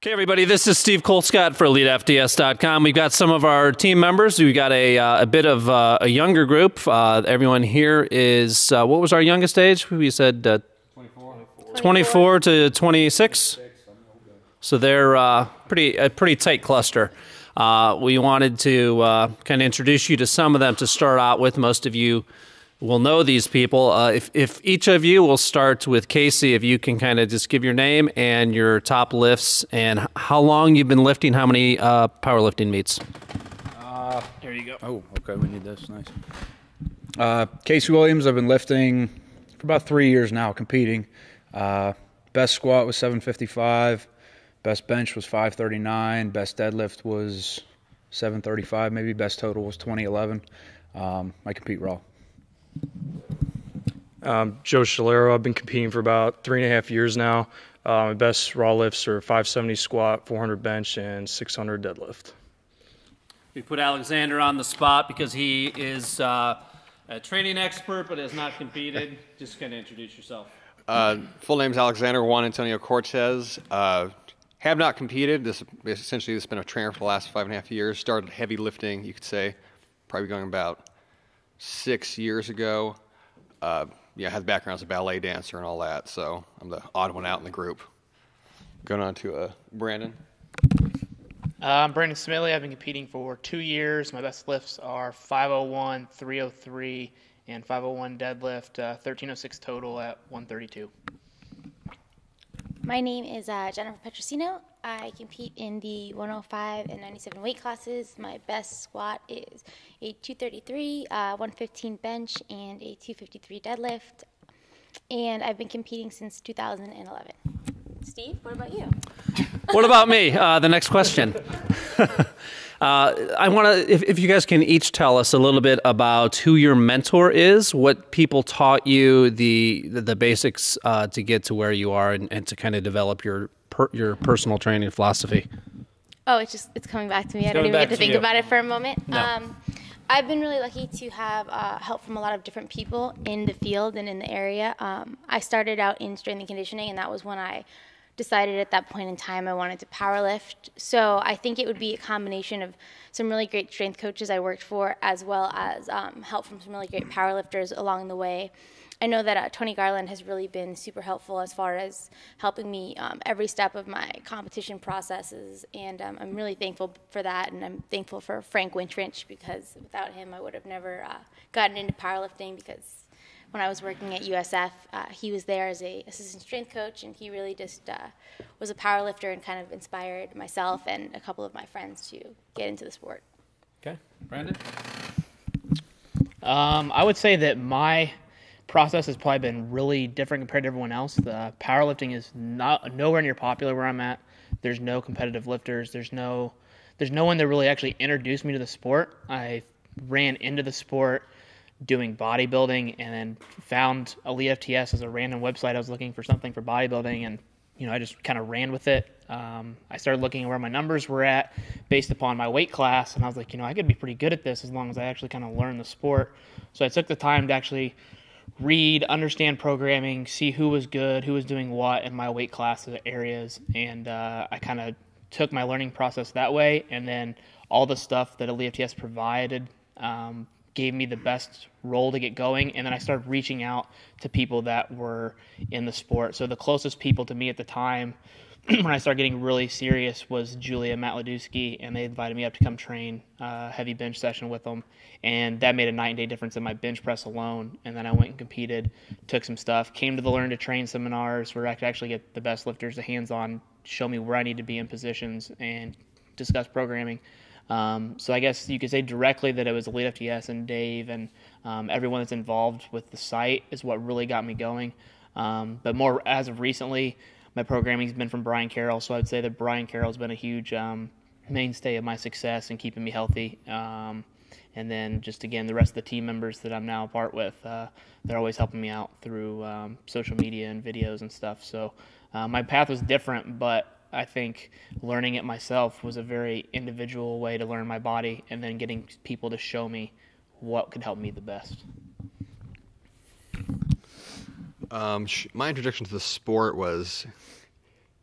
Okay, everybody, this is Steve Colescott for elitefts.com. We've got some of our team members. We've got a bit of a younger group. Everyone here is, what was our youngest age? We said 24 to 26. So they're a pretty tight cluster. We wanted to kind of introduce you to some of them to start out with. Most of you will know these people. If each of you, will start with Casey, if you can kind of just give your name and your top lifts and how long you've been lifting, how many powerlifting meets. There you go. Oh, okay, we need this. Nice. Casey Williams, I've been lifting for about 3 years now, competing. Best squat was 755. Best bench was 539. Best deadlift was 735, maybe. Best total was 2011. I compete raw. Joe Schillero. I've been competing for about 3.5 years now. My best raw lifts are 570 squat, 400 bench, and 600 deadlift. We put Alexander on the spot because he is a training expert but has not competed. Just kind of introduce yourself. Full name's Alexander Juan Antonio Cortes. Have not competed. This has been a trainer for the last 5.5 years. Started heavy lifting, you could say, probably going about 6 years ago. I had background as a ballet dancer and all that, so I'm the odd one out in the group. Going on to Brandon. I'm Brandon Smitley. I've been competing for 2 years. My best lifts are 501, 303, and 501 deadlift, 1306 total at 132. My name is Jennifer Petrosino. I compete in the 105 and 97 weight classes. My best squat is a 233, 115 bench, and a 253 deadlift. And I've been competing since 2011. Steve, what about you? What about me? The next question. I want to, if you guys can each tell us a little bit about who your mentor is, what people taught you, the basics to get to where you are, and to kind of develop your personal training philosophy. Oh, it's coming back to me. I don't even get to think about it for a moment. No. I've been really lucky to have help from a lot of different people in the field and in the area. I started out in strength and conditioning, and that was when I decided at that point in time I wanted to powerlift. So I think it would be a combination of some really great strength coaches I worked for, as well as help from some really great powerlifters along the way. I know that Tony Garland has really been super helpful as far as helping me every step of my competition processes, and I'm really thankful for that, and I'm thankful for Frank Wintrich, because without him I would have never gotten into powerlifting, because when I was working at USF, he was there as an assistant strength coach, and he really just was a powerlifter and kind of inspired myself and a couple of my friends to get into the sport. Okay. Brandon? I would say that my process has probably been really different compared to everyone else. The powerlifting is nowhere near popular where I'm at. There's no competitive lifters. There's no one that really actually introduced me to the sport. I ran into the sport doing bodybuilding, and then found elitefts as a random website. I was looking for something for bodybuilding, and I just kind of ran with it. I started looking at where my numbers were at based upon my weight class, and I was like, I could be pretty good at this as long as I actually kind of learn the sport. So I took the time to actually read, understand programming, see who was good, who was doing what in my weight class areas, and I kind of took my learning process that way, and then all the stuff that elitefts provided gave me the best role to get going, and then I started reaching out to people that were in the sport. So the closest people to me at the time, when I started getting really serious, was Julia and Matt Ladusky, and they invited me up to come train a heavy bench session with them, and that made a night and day difference in my bench press alone. And then I went and competed, took some stuff, came to the Learn to Train seminars where I could actually get the best lifters to hands-on, show me where I need to be in positions, and discuss programming. So I guess you could say directly that it was elitefts and Dave and everyone that's involved with the site is what really got me going. But more as of recently, my programming's been from Brian Carroll, so I would say that Brian Carroll's been a huge mainstay of my success and keeping me healthy. And then just, again, the rest of the team members that I'm now a part with, they're always helping me out through social media and videos and stuff. So my path was different, but I think learning it myself was a very individual way to learn my body, and then getting people to show me what could help me the best. My introduction to the sport was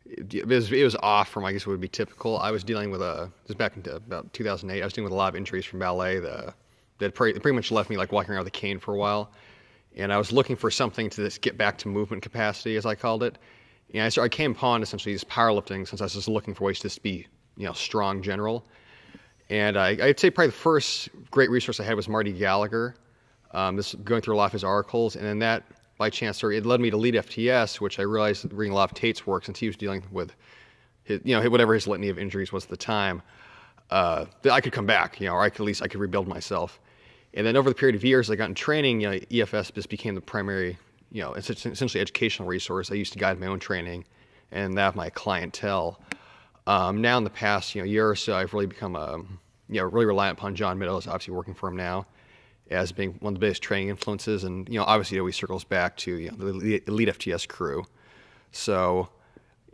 it was off from, I guess, what would be typical. I was dealing with this back in about 2008. I was dealing with a lot of injuries from ballet that pretty much left me like walking around with a cane for a while. And I was looking for something to just get back to movement capacity, as I called it. And I came upon essentially this powerlifting since I was just looking for ways to just be, strong general. And I'd say probably the first great resource I had was Marty Gallagher. This going through a lot of his articles, and then that, by chance, it led me to elitefts, which I realized reading a lot of Tate's work, since he was dealing with his, whatever his litany of injuries was at the time, that I could come back, or at least I could rebuild myself. And then over the period of years I got in training, EFS just became the primary, it's essentially educational resource. I used to guide my own training and that of my clientele. Now in the past, year or so, I've really become really reliant upon John Meadows, obviously working for him now, as being one of the biggest training influences. And, obviously it always circles back to, the elitefts crew. So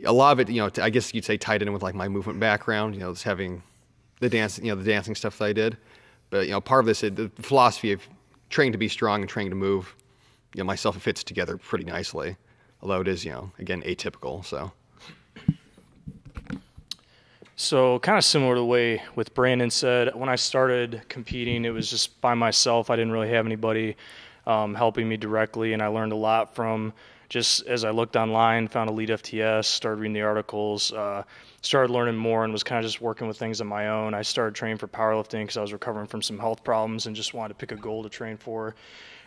a lot of it, I guess you'd say tied in with like my movement background, just having the dancing stuff that I did. But, part of this, the philosophy of training to be strong and training to move, myself, it fits together pretty nicely. Although it is, again, atypical, so. So kind of similar to the way with Brandon said, when I started competing, it was just by myself. I didn't really have anybody helping me directly, and I learned a lot from just as I looked online, found elitefts, started reading the articles, started learning more, and was kind of just working with things on my own. I started training for powerlifting because I was recovering from some health problems and just wanted to pick a goal to train for.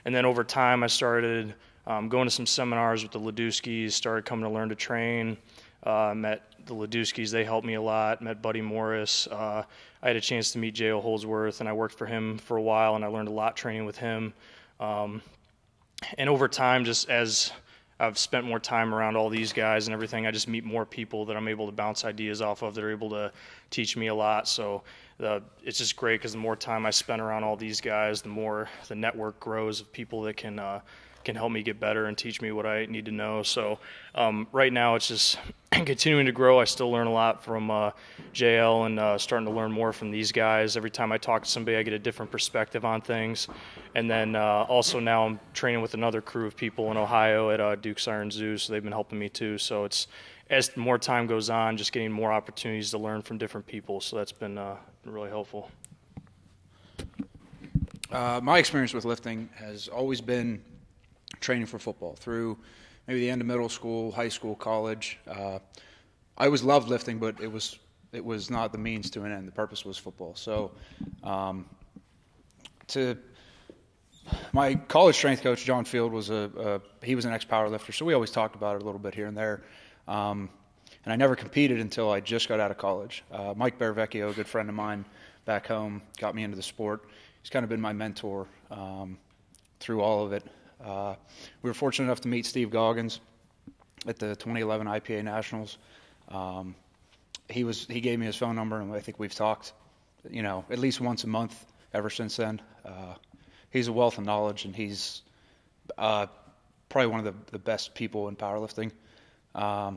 And then over time, I started going to some seminars with the Ledusky's, started coming to learn to train, met the Ledusky's, they helped me a lot, met Buddy Morris. I had a chance to meet J.O. Holdsworth, and I worked for him for a while, and I learned a lot training with him. And over time, just as I've spent more time around all these guys and everything, I just meet more people that I'm able to bounce ideas off of that are able to teach me a lot. So it's just great because the more time I spend around all these guys, the more the network grows of people that can help me get better and teach me what I need to know. So right now it's just continuing to grow. I still learn a lot from JL and starting to learn more from these guys. Every time I talk to somebody, I get a different perspective on things. And then also now I'm training with another crew of people in Ohio at Duke's Iron Zoo, so they've been helping me too. So it's, as more time goes on, just getting more opportunities to learn from different people. So that's been really helpful. My experience with lifting has always been training for football through maybe the end of middle school, high school, college. I always loved lifting, but it was not the means to an end. The purpose was football. So my college strength coach, John Field, he was an ex-power lifter, so we always talked about it a little bit here and there. And I never competed until I just got out of college. Mike Bearvecchio, a good friend of mine back home, got me into the sport. He's kind of been my mentor through all of it. We were fortunate enough to meet Steve Goggins at the 2011 IPA Nationals. He gave me his phone number, and I think we've talked, at least once a month ever since then. He's a wealth of knowledge, and he's probably one of the best people in powerlifting. I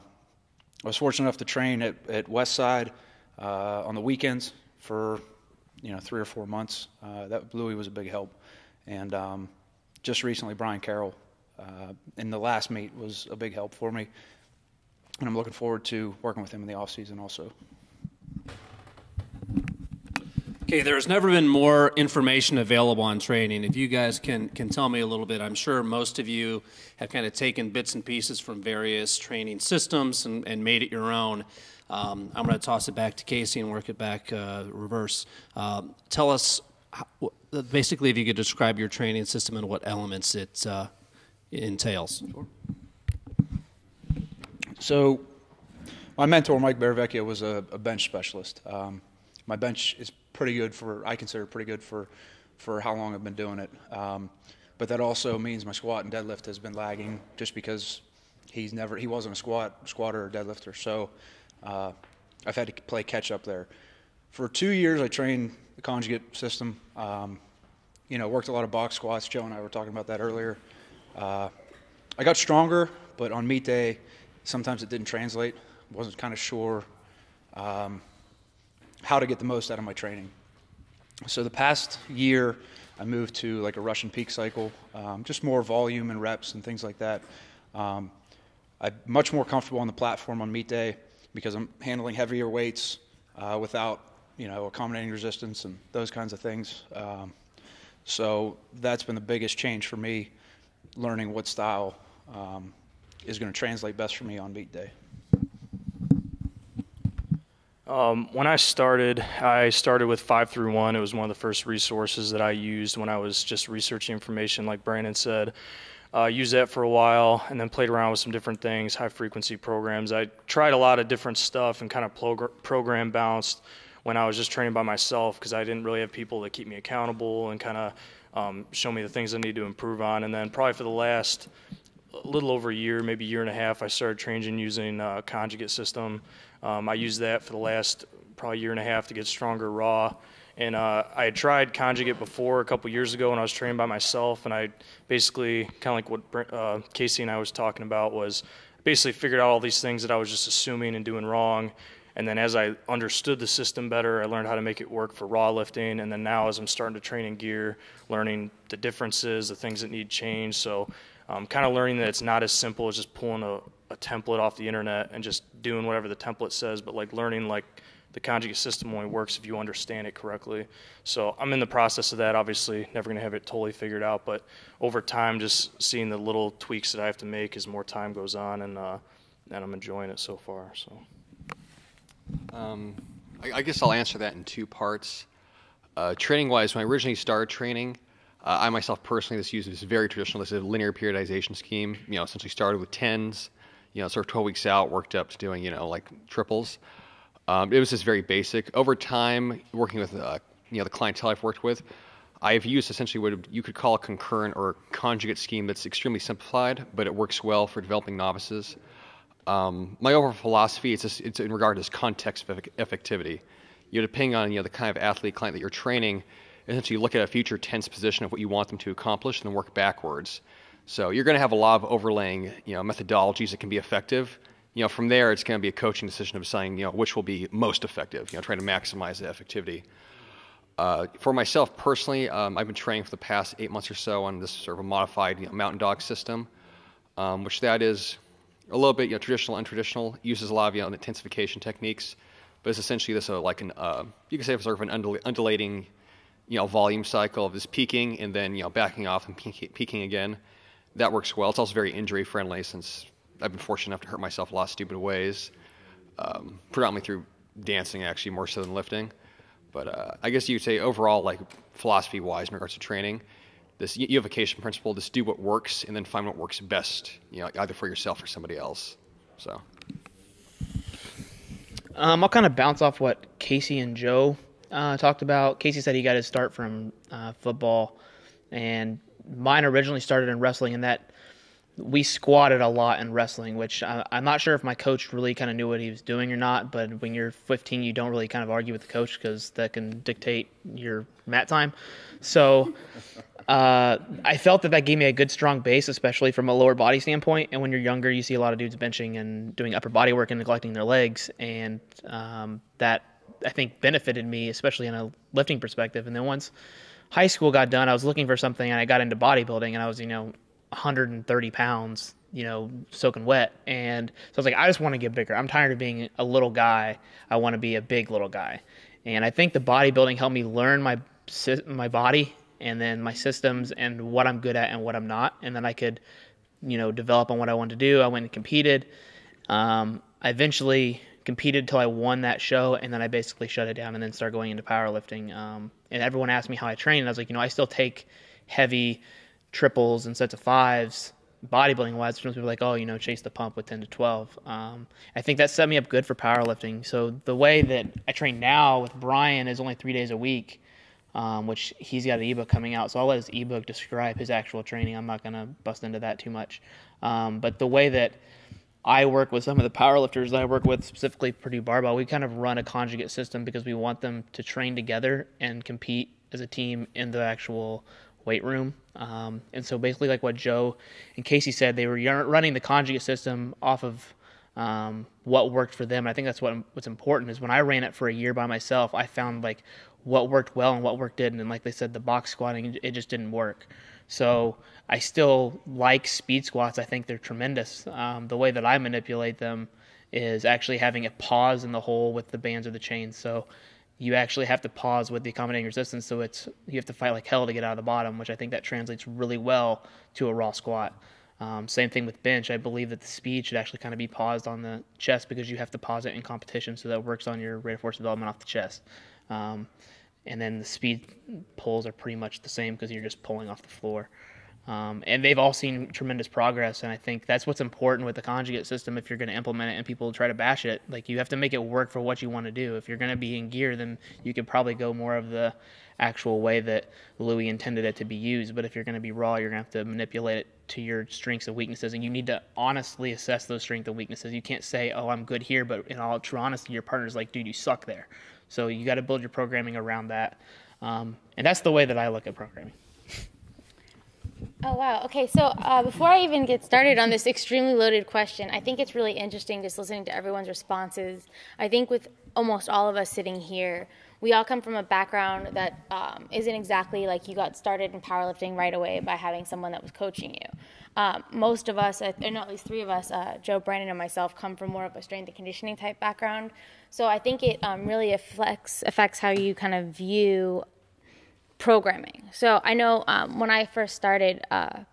was fortunate enough to train at Westside on the weekends for 3 or 4 months. That Louis was a big help, and just recently Brian Carroll in the last meet was a big help for me, and I'm looking forward to working with him in the off season also. Okay, there's never been more information available on training. If you guys can tell me a little bit, I'm sure most of you have kind of taken bits and pieces from various training systems and made it your own. I'm going to toss it back to Casey and work it back reverse. Tell us, basically, if you could describe your training system and what elements it entails. Sure. So my mentor, Mike Bearvecchio, was a bench specialist. My bench is I consider pretty good for how long I've been doing it. But that also means my squat and deadlift has been lagging just because he wasn't a squatter or deadlifter. So I've had to play catch up there. For 2 years, I trained the conjugate system. Worked a lot of box squats. Joe and I were talking about that earlier. I got stronger, but on meet day, sometimes it didn't translate. Wasn't kind of sure how to get the most out of my training. So the past year, I moved to like a Russian peak cycle, just more volume and reps and things like that. I'm much more comfortable on the platform on meet day because I'm handling heavier weights without, accommodating resistance and those kinds of things. So that's been the biggest change for me, learning what style is going to translate best for me on meet day. When I started with 5-through-1. It was one of the first resources that I used when I was just researching information, like Brandon said. Used that for a while and then played around with some different things, high-frequency programs. I tried a lot of different stuff and kind of program bounced when I was just training by myself because I didn't really have people to keep me accountable and kind of show me the things I need to improve on. And then probably for the last little over a year, maybe year and a half, I started training using a conjugate system. I used that for the last probably year and a half to get stronger raw. And I had tried conjugate before a couple years ago when I was training by myself, and I basically, kind of like what Casey and I was talking about, was basically figured out all these things that I was just assuming and doing wrong. And then as I understood the system better, I learned how to make it work for raw lifting. And then now as I'm starting to train in gear, learning the differences, the things that need change. So kind of learning that it's not as simple as just pulling a template off the internet and just doing whatever the template says, but like learning like the conjugate system only works if you understand it correctly. So I'm in the process of that, obviously never going to have it totally figured out, but over time just seeing the little tweaks that I have to make as more time goes on, and I'm enjoying it so far. So I guess I'll answer that in two parts. Training-wise, when I originally started training, I myself personally just used this very traditional, this is a linear periodization scheme. Essentially started with 10s, sort of 12 weeks out, worked up to doing, like triples. It was just very basic. Over time, working with, the clientele I've worked with, I've used essentially what you could call a concurrent or conjugate scheme that's extremely simplified, but it works well for developing novices. My overall philosophy it's in regard to this context of effectivity. Depending on the kind of athlete client that you're training, essentially you look at a future tense position of what you want them to accomplish and then work backwards. So you're going to have a lot of overlaying methodologies that can be effective. From there it's going to be a coaching decision of deciding which will be most effective. Trying to maximize the effectivity. For myself personally, I've been training for the past 8 months or so on this sort of a modified mountain dog system, which that is a little bit traditional, untraditional. Uses a lot of intensification techniques, but it's essentially this like an you could say it's sort of an undulating volume cycle of this peaking and then backing off and peaking again. That works well. It's also very injury friendly since I've been fortunate enough to hurt myself a lot of stupid ways, predominantly through dancing actually more so than lifting. But I guess you'd say overall, like philosophy wise in regards to training, this unification principle, just do what works and then find what works best, either for yourself or somebody else. So I'll kind of bounce off what Casey and Joe talked about. Casey said he got his start from football, and mine originally started in wrestling, and that we squatted a lot in wrestling, which I'm not sure if my coach really kind of knew what he was doing or not, but when you're 15, you don't really kind of argue with the coach because that can dictate your mat time. So I felt that gave me a good, strong base, especially from a lower body standpoint. And when you're younger, you see a lot of dudes benching and doing upper body work and neglecting their legs, and that I think benefited me, especially in a lifting perspective. And then once high school got done, I was looking for something, and I got into bodybuilding, and I was 130 pounds, soaking wet. And so I was like, I just want to get bigger. I'm tired of being a little guy. I want to be a big little guy. And I think the bodybuilding helped me learn my body and then my systems and what I'm good at and what I'm not. And then I could, develop on what I wanted to do. I went and competed. I eventually competed till I won that show, and then I basically shut it down and then started going into powerlifting. And everyone asked me how I train, and I was like, I still take heavy triples and sets of fives bodybuilding wise. Some people are like, chase the pump with 10 to 12. I think that set me up good for powerlifting. So the way that I train now with Brian is only 3 days a week, which he's got an ebook coming out. So I'll let his ebook describe his actual training. I'm not going to bust into that too much. But the way that I work with some of the powerlifters that I work with, specifically Purdue Barbell, we kind of run a conjugate system because we want them to train together and compete as a team in the actual weight room. And so basically like what Joe and Casey said, they were running the conjugate system off of what worked for them. And I think that's what's important is when I ran it for a year by myself, I found like what worked well and what worked didn't. And like they said, the box squatting, it just didn't work. So I still like speed squats. I think they're tremendous. The way that I manipulate them is actually having a pause in the hole with the bands or the chains. So you actually have to pause with the accommodating resistance. So you have to fight like hell to get out of the bottom, which I think that translates really well to a raw squat. Same thing with bench. I believe that the speed should actually kind of be paused on the chest because you have to pause it in competition, so that works on your rate of force development off the chest. And then the speed pulls are pretty much the same because you're just pulling off the floor. And they've all seen tremendous progress, and I think that's what's important with the conjugate system. If you're going to implement it and people try to bash it, like, you have to make it work for what you want to do. If you're going to be in gear, then you could probably go more of the actual way that Louis intended it to be used. But if you're going to be raw, you're going to have to manipulate it to your strengths and weaknesses, and you need to honestly assess those strengths and weaknesses. You can't say, oh, I'm good here, but in all true honesty, your partner's like, dude, you suck there. So you got to build your programming around that. And that's the way that I look at programming. Oh, wow. Okay, so before I even get started on this extremely loaded question, I think it's really interesting just listening to everyone's responses. I think with almost all of us sitting here, we all come from a background that isn't exactly like you got started in powerlifting right away by having someone that was coaching you. Most of us, and at least three of us, Joe, Brandon, and myself, come from more of a strength and conditioning type background. So I think it really affects how you kind of view programming. So I know when I first started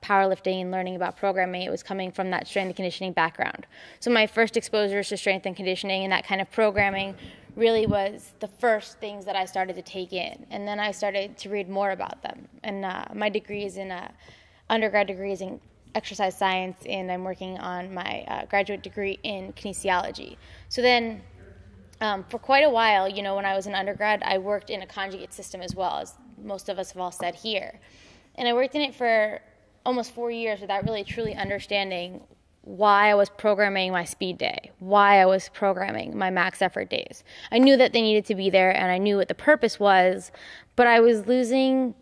powerlifting and learning about programming, it was coming from that strength and conditioning background. So my first exposures to strength and conditioning and that kind of programming really was the first things that I started to take in. And then I started to read more about them. And my degree is in undergrad degree is in exercise science, and I'm working on my graduate degree in kinesiology. So then for quite a while, you know, when I was an undergrad, I worked in a conjugate system as well, as most of us have all said here. And I worked in it for almost 4 years without really truly understanding why I was programming my speed day, why I was programming my max effort days. I knew that they needed to be there, and I knew what the purpose was, but I was losing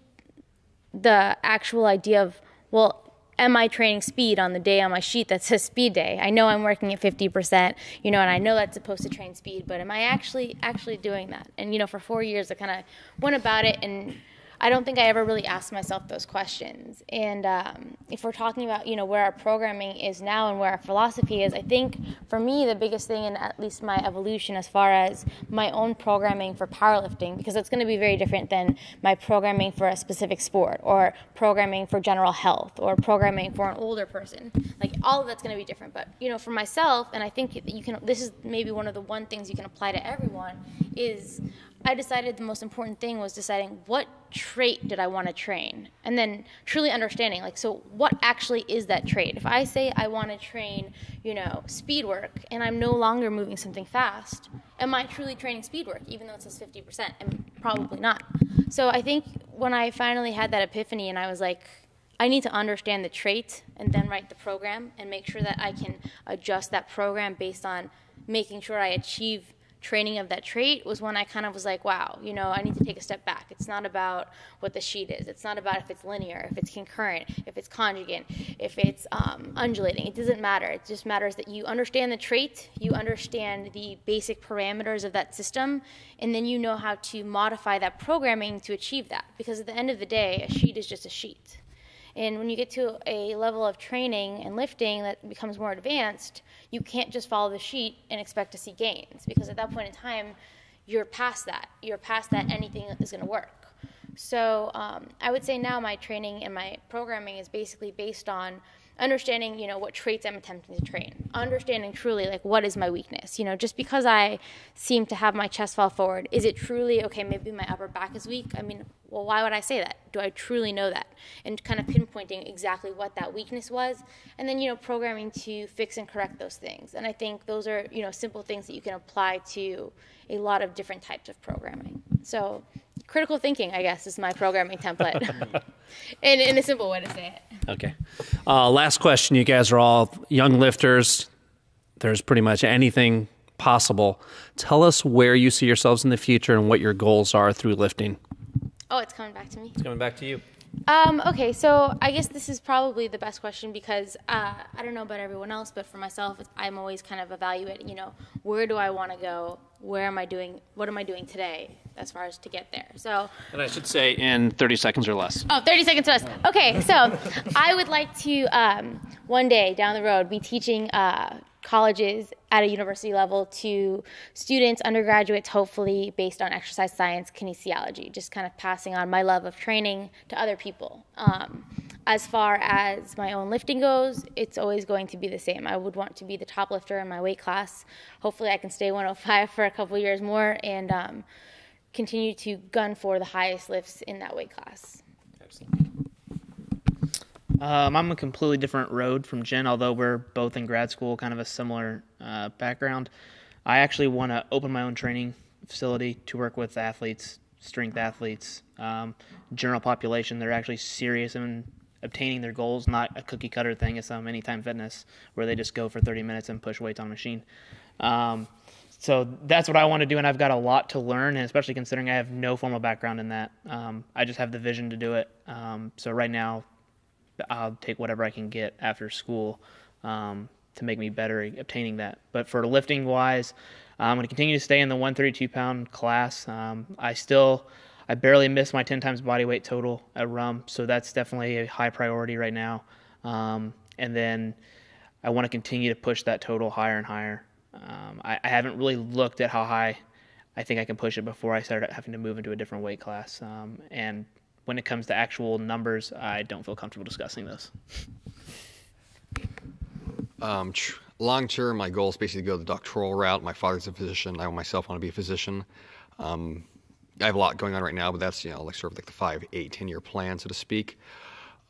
the actual idea of, well, am I training speed on the day on my sheet that says speed day? I know I'm working at 50%, you know, and I know that's supposed to train speed, but am I actually doing that? And, you know, for 4 years, I kind of went about it, and I don't think I ever really asked myself those questions. And if we're talking about, you know, where our programming is now and where our philosophy is, I think for me the biggest thing, and at least my evolution as far as my own programming for powerlifting, because it's going to be very different than my programming for a specific sport or programming for general health or programming for an older person. Like, all of that's going to be different. But, you know, for myself, and I think that you can, this is maybe one of the one things you can apply to everyone, is I decided the most important thing was deciding what trait did I want to train, and then truly understanding, like, so what actually is that trait? If I say I want to train, you know, speed work, and I'm no longer moving something fast, am I truly training speed work, even though it says 50%? And probably not. So I think when I finally had that epiphany and I was like, I need to understand the trait and then write the program and make sure that I can adjust that program based on making sure I achieve training of that trait, was when I kind of was like, wow, you know, I need to take a step back. It's not about what the sheet is. It's not about if it's linear, if it's concurrent, if it's conjugate, if it's undulating. It doesn't matter. It just matters that you understand the trait, you understand the basic parameters of that system, and then you know how to modify that programming to achieve that. Because at the end of the day, a sheet is just a sheet. And when you get to a level of training and lifting that becomes more advanced, you can't just follow the sheet and expect to see gains, because at that point in time, you're past that. You're past that anything is going to work. So I would say now my training and my programming is basically based on understanding, you know, what traits I'm attempting to train, understanding truly, like, what is my weakness? You know, just because I seem to have my chest fall forward, is it truly, okay, maybe my upper back is weak? I mean, well, why would I say that? Do I truly know that? And kind of pinpointing exactly what that weakness was, and then, you know, programming to fix and correct those things. And I think those are, you know, simple things that you can apply to a lot of different types of programming. So critical thinking, I guess, is my programming template. in a simple way to say it. Okay. Last question. You guys are all young lifters. There's pretty much anything possible. Tell us where you see yourselves in the future and what your goals are through lifting. Oh, it's coming back to me? It's coming back to you. Okay, so I guess this is probably the best question, because I don't know about everyone else, but for myself, I'm always kind of evaluating, you know, where do I want to go? Where am I doing? What am I doing today? as far as to get there. So, And I should say in 30 seconds or less. 30 seconds less. Okay, so I would like to one day down the road be teaching colleges at a university level to students, undergraduates, hopefully based on exercise science, kinesiology, just kind of passing on my love of training to other people. As far as my own lifting goes, it's always going to be the same. I would want to be the top lifter in my weight class. Hopefully I can stay 105 for a couple years more and continue to gun for the highest lifts in that weight class. I'm a completely different road from Jen, although we're both in grad school, kind of a similar background. I actually want to open my own training facility to work with athletes, strength athletes, general population. They're actually serious in obtaining their goals, not a cookie cutter thing as Anytime Fitness, where they just go for 30 minutes and push weights on a machine. So that's what I want to do, and I've got a lot to learn, and especially considering I have no formal background in that. I just have the vision to do it. So right now, I'll take whatever I can get after school to make me better at obtaining that. But for lifting wise, I'm going to continue to stay in the 132-pound class. I barely miss my 10 times body weight total at RUM, so that's definitely a high priority right now. And then I want to continue to push that total higher and higher. I haven't really looked at how high I think I can push it before I started having to move into a different weight class. And when it comes to actual numbers, I don't feel comfortable discussing those. Long term, my goal is basically to go the doctoral route. My father's a physician. I myself want to be a physician. I have a lot going on right now, but that's like sort of like the 5, 8, 10-year plan, so to speak.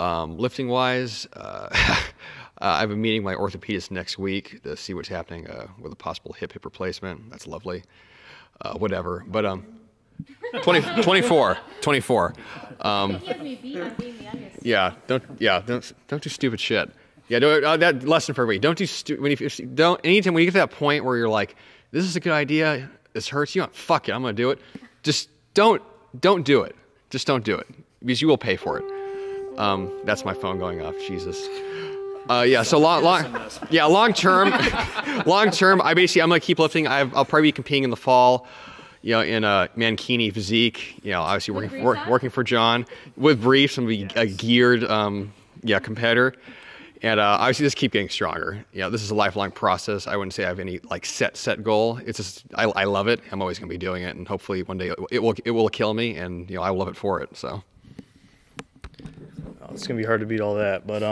Lifting wise, I have a meeting with my orthopedist next week to see what's happening with a possible hip replacement. That's lovely. Whatever, but 24. Don't do stupid shit. Yeah, that lesson for everybody. Don't do anytime when you get to that point where you're like, this is a good idea, this hurts you, fuck it, I'm gonna do it. Just don't do it. Just don't do it because you will pay for it. That's my phone going off. Jesus. So long term, I'm gonna keep lifting. I'll probably be competing in the fall. In a mankini physique, obviously working for John with briefs and be a geared, competitor. And obviously just keep getting stronger. This is a lifelong process. I wouldn't say I have any set goal. It's just, I love it. I'm always going to be doing it. And hopefully one day it will kill me and, I love it for it. So. It's going to be hard to beat all that. But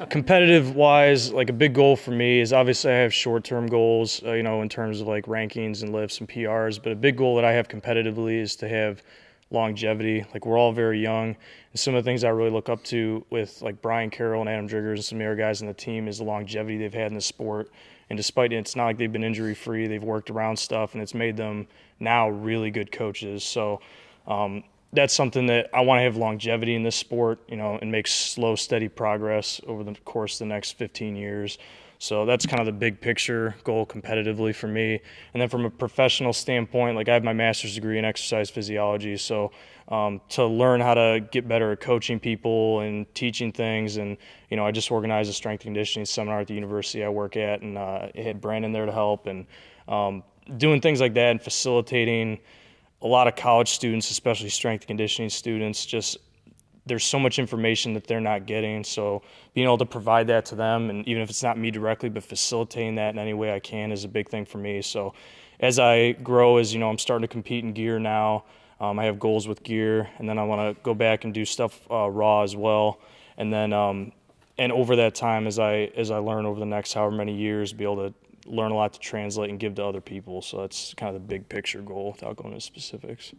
competitive wise, a big goal for me is obviously I have short-term goals, in terms of rankings and lifts and PRs. But a big goal that I have competitively is to have longevity. We're all very young. And some of the things I really look up to with Brian Carroll and Adam Driggers and some of the other guys in the team is the longevity they've had in the sport. And despite it, it's not like they've been injury-free. They've worked around stuff, and it's made them now really good coaches. So that's something that I want to have longevity in this sport, and make slow, steady progress over the course of the next 15 years. So that's kind of the big picture goal competitively for me. And then from a professional standpoint, I have my master's degree in exercise physiology. So to learn how to get better at coaching people and teaching things. And, I just organized a strength and conditioning seminar at the university I work at, and I had Brandon there to help, and doing things like that and facilitating a lot of college students, especially strength and conditioning students, there's so much information that they're not getting. So being able to provide that to them, and even if it's not me directly, but facilitating that in any way I can is a big thing for me. So as I grow, I'm starting to compete in gear now. I have goals with gear, and then I want to go back and do stuff raw as well. And then and over that time, as I learn over the next however many years, be able to learn a lot to translate and give to other people. So that's kind of the big picture goal without going into specifics.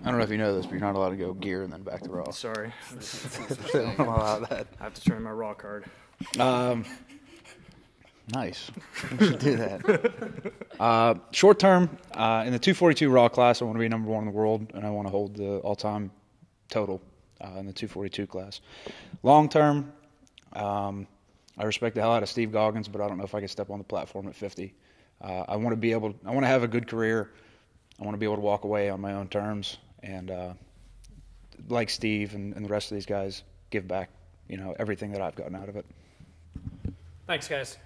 I don't know if you know this, but you're not allowed to go gear and then back to raw. Sorry. They don't allow that. I have to turn in my raw card. Nice. We should do that. Short term, in the 242 raw class, I want to be number 1 in the world, and I want to hold the all-time total in the 242 class. Long term, I respect the hell out of Steve Goggins, but I don't know if I could step on the platform at 50. I want to have a good career. I want to be able to walk away on my own terms and, like Steve and the rest of these guys, give back, everything that I've gotten out of it. Thanks, guys.